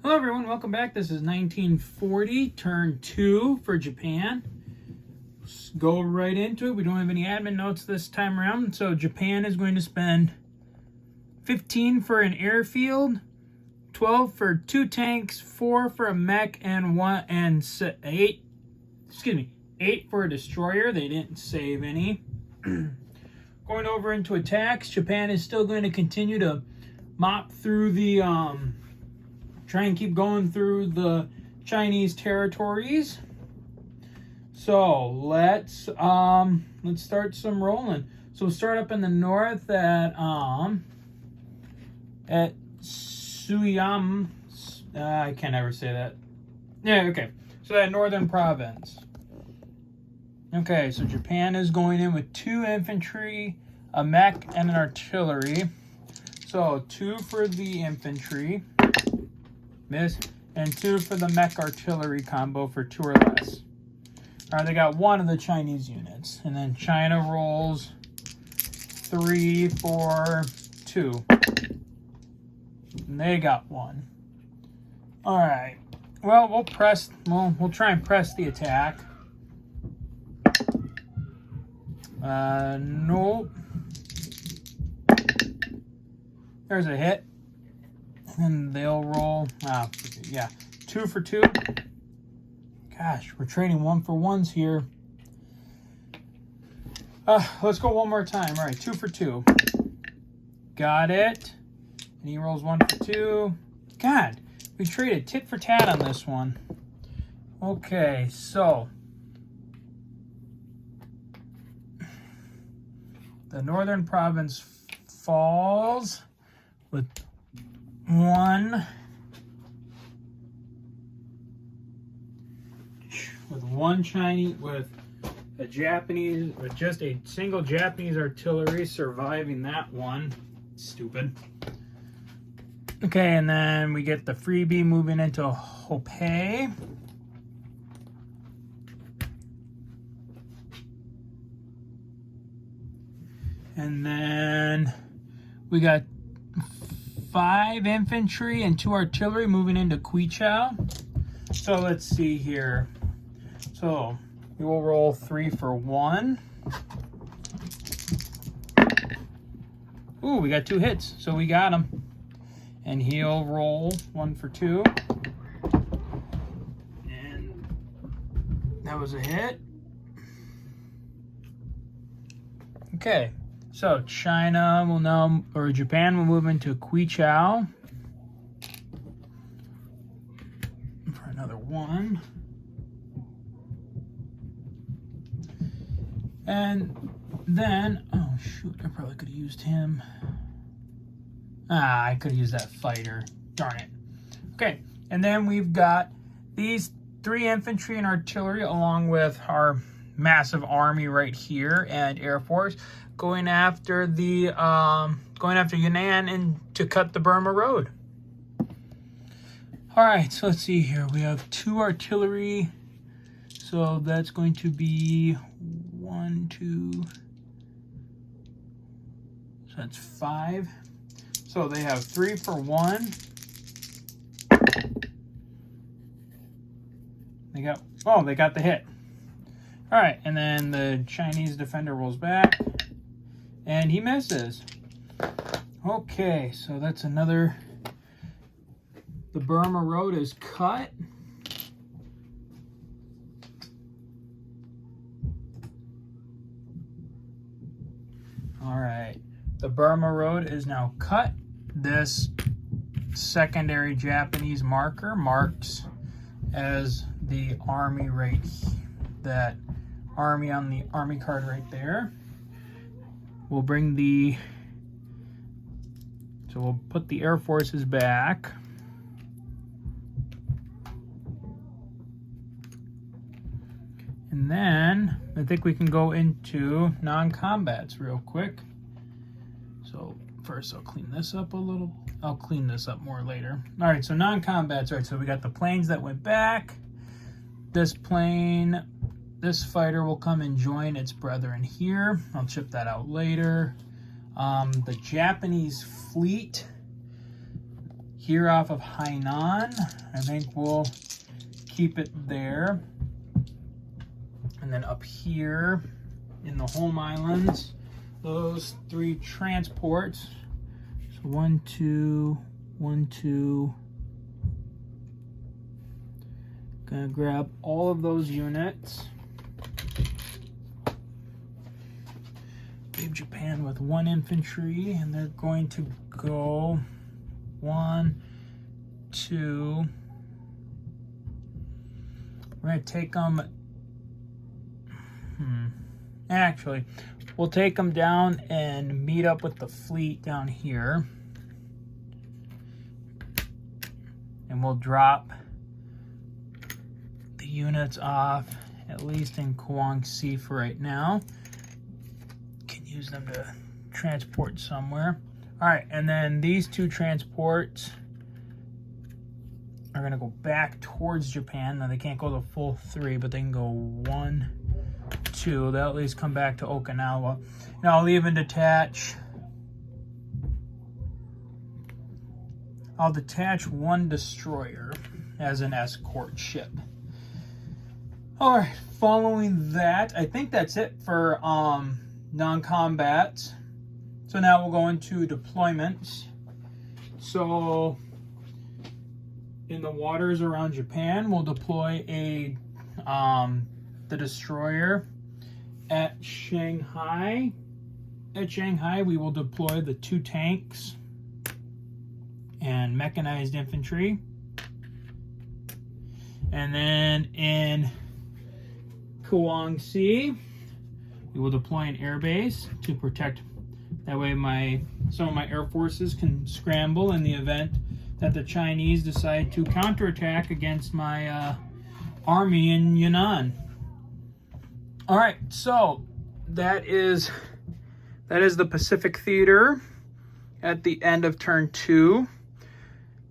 Hello everyone, welcome back. This is 1940, turn 2 for Japan. Let's go right into it. We don't have any admin notes this time around. So Japan is going to spend 15 for an airfield, 12 for 2 tanks, 4 for a mech, and 8 for a destroyer. They didn't save any. Going over into attacks, Japan is still going to continue to mop through the try and keep going through the Chinese territories. So let's start some rolling. So we'll start up in the north at Suyam. I can't ever say that. Yeah, okay. So that northern province. Okay, so Japan is going in with 2 infantry, a mech, and an artillery. So 2 for the infantry. Miss, and 2 for the mech artillery combo for 2 or less. Alright, they got 1 of the Chinese units. And then China rolls 3 for 2. And they got 1. Alright. Well, we'll try and press the attack. Nope. There's a hit. And they'll roll, 2 for 2. Gosh, we're trading 1 for 1s here. Let's go one more time. All right, 2 for 2. Got it. And he rolls 1 for 2. God, we traded tit for tat on this one. Okay, so the northern province falls with 1 Chinese, with a Japanese, with just a single Japanese artillery surviving that one. Stupid. Okay, and then we get the freebie moving into Hopei. And then we got 5 infantry and 2 artillery moving into Quichao. So let's see here. So we will roll 3 for 1. Ooh, we got 2 hits, so we got him. And he'll roll 1 for 2. And that was a hit. Okay. So China will now, or Japan will move into Quichao for another 1. And then, oh shoot, I probably could have used him. I could have used that fighter. Darn it. Okay, and then we've got these 3 infantry and artillery along with our massive army right here and Air Force going after the Yunnan and to cut the Burma Road. All right, so let's see here. We have 2 artillery, so that's going to be 1, 2. So that's 5. So they have 3 for 1. They got the hit. All right, and then the Chinese defender rolls back, and he misses. Okay, so that's another. The Burma Road is cut. All right, the Burma Road is now cut. This secondary Japanese marker marks as the army right, that army on the army card right there. We'll bring so we'll put the Air Forces back. And then I think we can go into non-combats real quick. So first I'll clean this up a little. I'll clean this up more later. All right, so non-combats. All right, so we got the planes that went back. This plane, this fighter will come and join its brethren here. I'll chip that out later. The Japanese fleet here off of Hainan. I think we'll keep it there. And then up here in the home islands, those 3 transports. So 1, 2, 1, 2. Gonna grab all of those units. Leave Japan with 1 infantry, and they're going to go 1, 2. We're gonna take them. Actually, we'll take them down and meet up with the fleet down here, and we'll drop the units off at least in Guangxi for right now. Can use them to transport somewhere. All right, and then these 2 transports are gonna go back towards Japan. Now they can't go the full 3, but they can go 1, 2. They'll at least come back to Okinawa. Now I'll even detach. I'll detach 1 destroyer as an escort ship. All right, following that, I think that's it for non-combat. So now we'll go into deployments. So in the waters around Japan, we'll deploy the destroyer. At Shanghai, we will deploy the 2 tanks and mechanized infantry. And then in Guangxi, we will deploy an air base to protect. That way some of my air forces can scramble in the event that the Chinese decide to counterattack against my army in Yunnan. All right, so that is the Pacific Theater at the end of turn 2.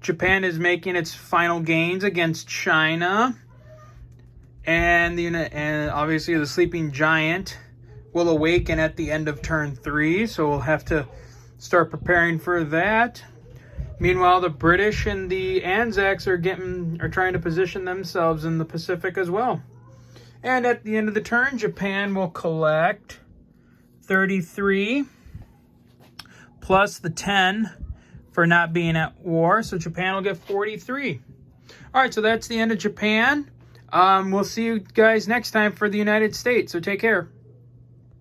Japan is making its final gains against China, and obviously the sleeping giant will awaken at the end of turn 3. So we'll have to start preparing for that. Meanwhile, the British and the Anzacs are trying to position themselves in the Pacific as well. And at the end of the turn, Japan will collect 33 plus the 10 for not being at war. So Japan will get 43. All right, so that's the end of Japan. We'll see you guys next time for the United States. So take care.